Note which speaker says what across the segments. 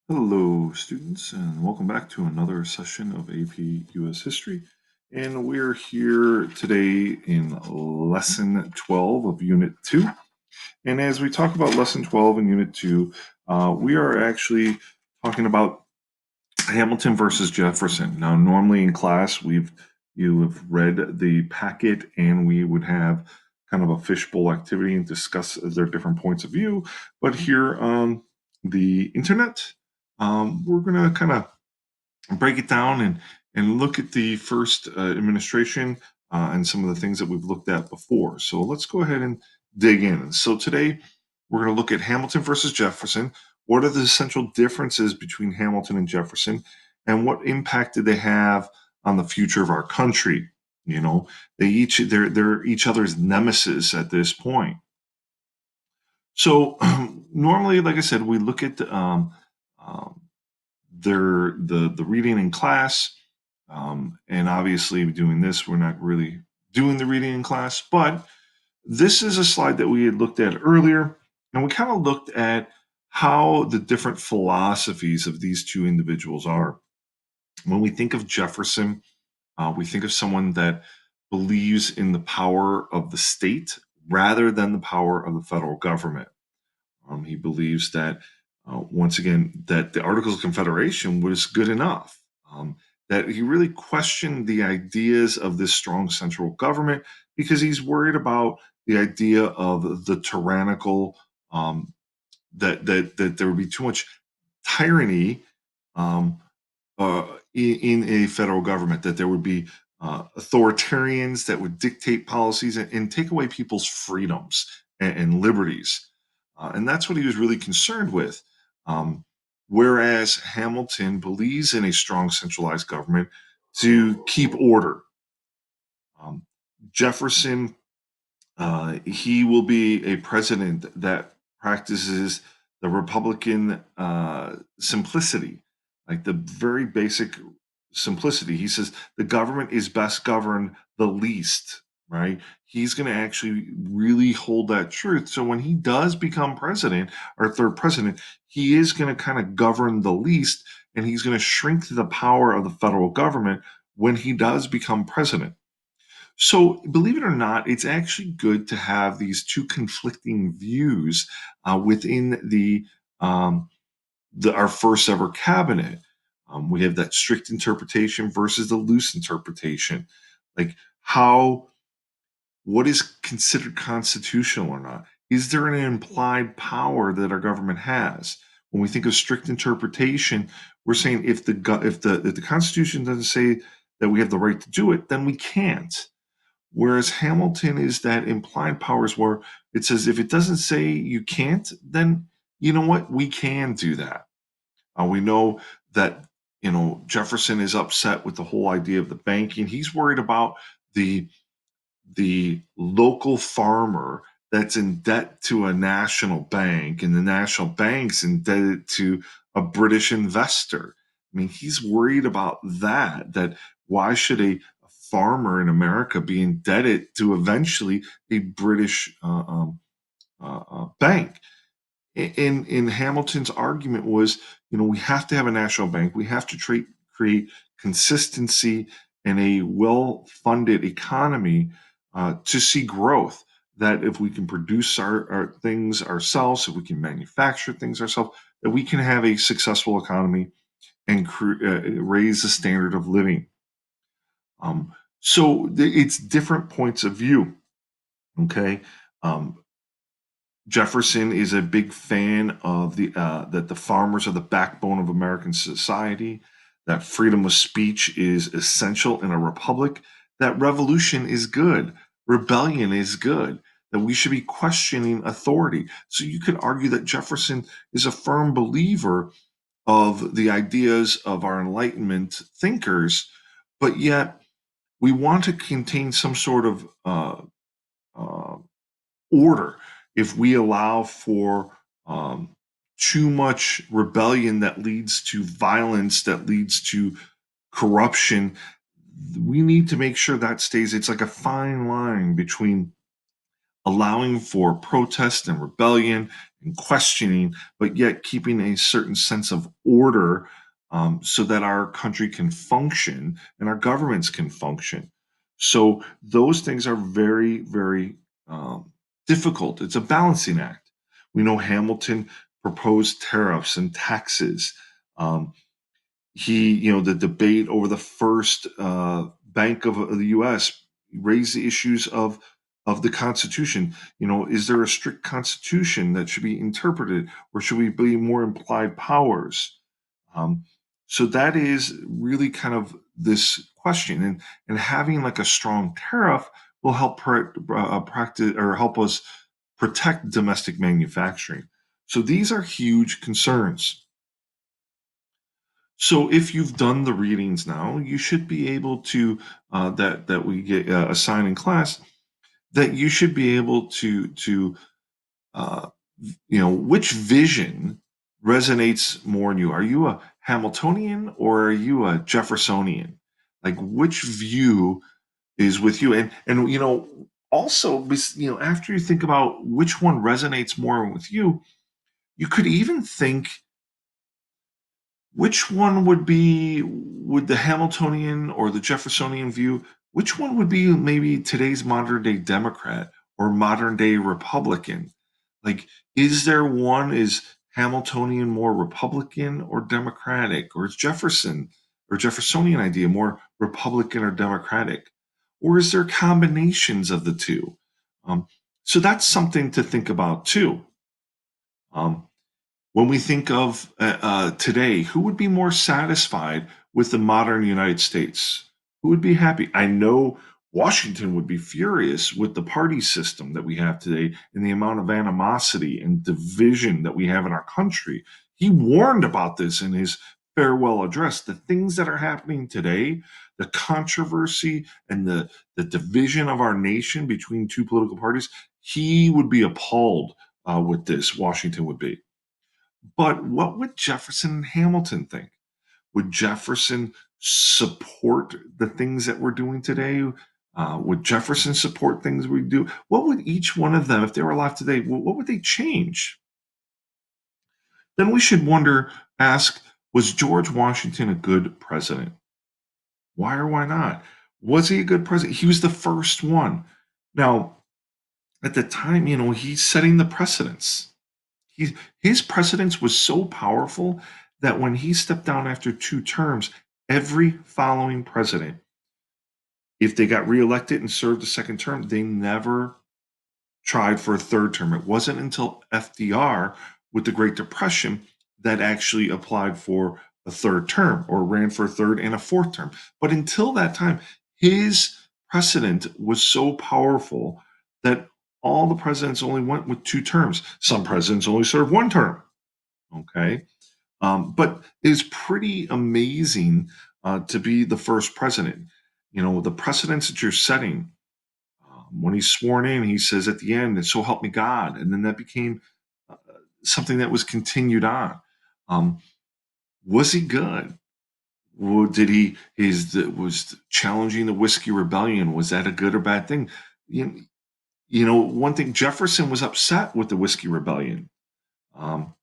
Speaker 1: Hello, students, and welcome back to another session of AP US History. And we're here today in Lesson 12 of Unit 2. And as we talk about Lesson 12 in Unit 2, we are actually talking about Hamilton versus Jefferson. Now, normally in class, you have read the packet, and we would have kind of a fishbowl activity and discuss their different points of view. But here on the internet, we're going to kind of break it down and look at the first administration and some of the things that we've looked at before. So let's go ahead and dig in. So today we're going to look at Hamilton versus Jefferson. What are the essential differences between Hamilton and Jefferson, and what impact did they have on the future of our country? You know, they're each other's nemesis at this point. So normally, like I said, we look at um, the reading in class, and obviously doing this, we're not really doing the reading in class, but this is a slide that we had looked at earlier, and we kind of looked at how the different philosophies of these two individuals are. When we think of Jefferson, we think of someone that believes in the power of the state rather than the power of the federal government. He believes that, once again, that the Articles of Confederation was good enough. That he really questioned the ideas of this strong central government because he's worried about the idea of the tyrannical, that there would be too much tyranny, um, in a federal government, that there would be authoritarians that would dictate policies and take away people's freedoms and liberties. And that's what he was really concerned with. Um, whereas Hamilton believes in a strong centralized government to keep order. Um, Jefferson, he will be a president that practices the Republican simplicity, like the very basic simplicity. He says the government is best governed the least, right? He's going to actually really hold that truth. So when he does become president, or third president, he is going to kind of govern the least, and he's going to shrink the power of the federal government when he does become president. So, believe it or not, it's actually good to have these two conflicting views within our first ever cabinet. We have that strict interpretation versus the loose interpretation, like how what is considered constitutional or not. Is there an implied power that our government has? When we think of strict interpretation, we're saying if the Constitution doesn't say that we have the right to do it, then we can't. Whereas Hamilton is that implied powers where it says if it doesn't say you can't, then you know what? We can do that. We know that Jefferson is upset with the whole idea of the banking. He's worried about the the local farmer that's in debt to a national bank, and the national bank's indebted to a British investor. I mean, he's worried about that why should a farmer in America be indebted to eventually a British bank? In Hamilton's argument was, we have to have a national bank. We have to create consistency and a well-funded economy to see growth. That if we can produce our things ourselves, if we can manufacture things ourselves, that we can have a successful economy and raise the standard of living. So it's different points of view. Okay. Um, Jefferson is a big fan of that the farmers are the backbone of American society, that freedom of speech is essential in a republic, that revolution is good, rebellion is good, that we should be questioning authority. So you could argue that Jefferson is a firm believer of the ideas of our Enlightenment thinkers, but yet we want to contain some sort of uh, order. If we allow for too much rebellion that leads to violence, that leads to corruption, we need to make sure that stays. It's like a fine line between allowing for protest and rebellion and questioning, but yet keeping a certain sense of order, so that our country can function and our governments can function. So those things are very, very difficult. It's a balancing act. We know Hamilton proposed tariffs and taxes. Um, the debate over the first bank of the U.S. raised the issues of the Constitution. Is there a strict Constitution that should be interpreted, or should we be more implied powers? Um, so that is really kind of this question, and having like a strong tariff will help practice or help us protect domestic manufacturing. So these are huge concerns. So if you've done the readings now, you should be able to that we get assigned in class, that you should be able to uh, which vision resonates more in you. Are you a Hamiltonian or are you a Jeffersonian? Like which view is with you? And also, after you think about which one resonates more with you, you could even think, which one would the Hamiltonian or the Jeffersonian view, which one would be maybe today's modern day Democrat or modern day Republican? Like, is Hamiltonian more Republican or Democratic? Or is Jefferson or Jeffersonian idea more Republican or Democratic? Or is there combinations of the two? Um, so that's something to think about too. Um, when we think of today, who would be more satisfied with the modern United States? Who would be happy? I know Washington would be furious with the party system that we have today and the amount of animosity and division that we have in our country. He warned about this in his farewell address. The things that are happening today, the controversy and the division of our nation between two political parties, he would be appalled with this. Washington would be. But what would Jefferson and Hamilton think? Would Jefferson support the things that we're doing today? Would Jefferson support things we do? What would each one of them, if they were alive today, what would they change? Then we should ask, was George Washington a good president? Why or why not? Was he a good president? He was the first one. Now, at the time, he's setting the precedence. His precedence was so powerful that when he stepped down after 2 terms, every following president, if they got reelected and served a second term, they never tried for a third term. It wasn't until FDR with the Great Depression that actually applied for a third term or ran for a third and a fourth term. But until that time, his precedent was so powerful that all the presidents only went with 2 terms. Some presidents only served 1 term. Okay. But it's pretty amazing to be the first president. The precedents that you're setting. When he's sworn in, he says at the end, "And so help me God," and then that became uh, something that was continued on. Um, was he good? Well, did he was challenging the Whiskey Rebellion? Was that a good or bad thing? You, one thing, Jefferson was upset with the Whiskey Rebellion. Um,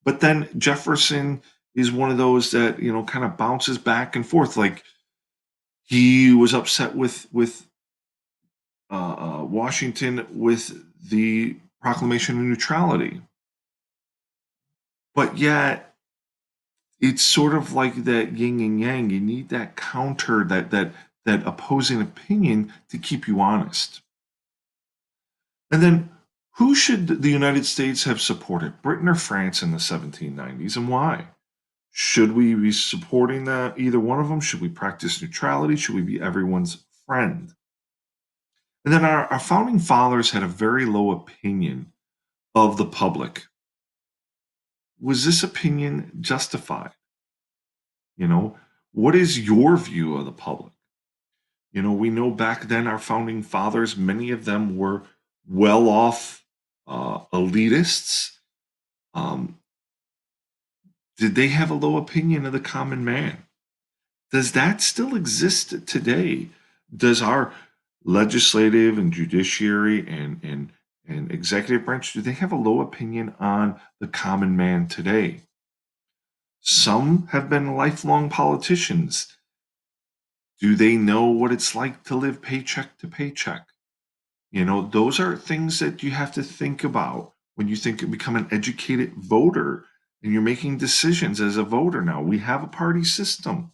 Speaker 1: But then Jefferson is one of those that kind of bounces back and forth. Like he was upset with Washington with the Proclamation of Neutrality, but yet it's sort of like that yin and yang. You need that counter, that opposing opinion to keep you honest. And then, who should the United States have supported, Britain or France, in the 1790s, and why? Should we be supporting either one of them? Should we practice neutrality? Should we be everyone's friend? And then our founding fathers had a very low opinion of the public. Was this opinion justified? You know, what is your view of the public? We know back then our founding fathers, many of them were well off elitists. Um, did they have a low opinion of the common man? Does that still exist today? Does our legislative and judiciary and executive branch, do they have a low opinion on the common man today? Some have been lifelong politicians. Do they know what it's like to live paycheck to paycheck? Those are things that you have to think about when you think of become an educated voter and you're making decisions as a voter now. We have a party system.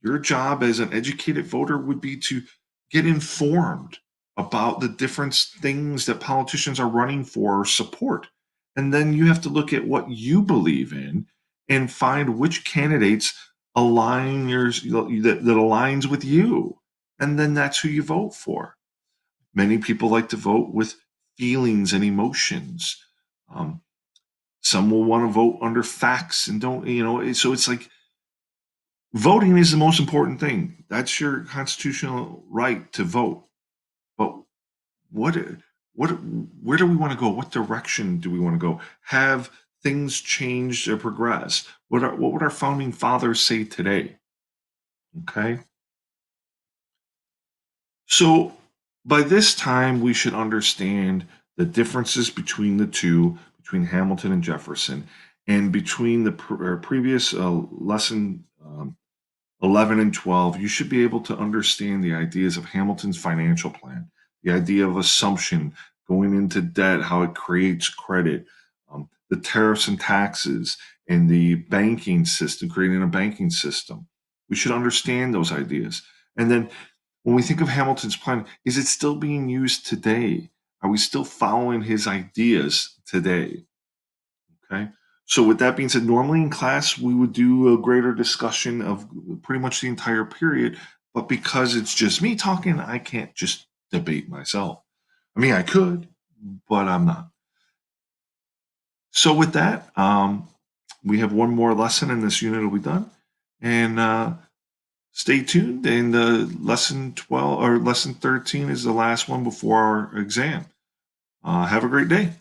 Speaker 1: Your job as an educated voter would be to get informed about the different things that politicians are running for or support. And then you have to look at what you believe in and find which candidates that aligns with you. And then that's who you vote for. Many people like to vote with feelings and emotions. Um, some will want to vote under facts and don't, so it's like voting is the most important thing. That's your constitutional right to vote. But what, what, where do we want to go? What direction do we want to go? Have things changed or progressed? What would our founding fathers say today? Okay. So by this time, we should understand the differences between the two, between Hamilton and Jefferson, and between the previous lesson 11 and 12. You should be able to understand the ideas of Hamilton's financial plan, the idea of assumption, going into debt, how it creates credit, the tariffs and taxes, and the banking system, creating a banking system. We should understand those ideas. And then when we think of Hamilton's plan, is it still being used today? Are we still following his ideas today? Okay. So with that being said, normally in class we would do a greater discussion of pretty much the entire period, but because it's just me talking, I can't just debate myself. I mean, I could, but I'm not. So with that, we have one more lesson in this unit will be done, and stay tuned. And lesson 12 or lesson 13 is the last one before our exam. Have a great day.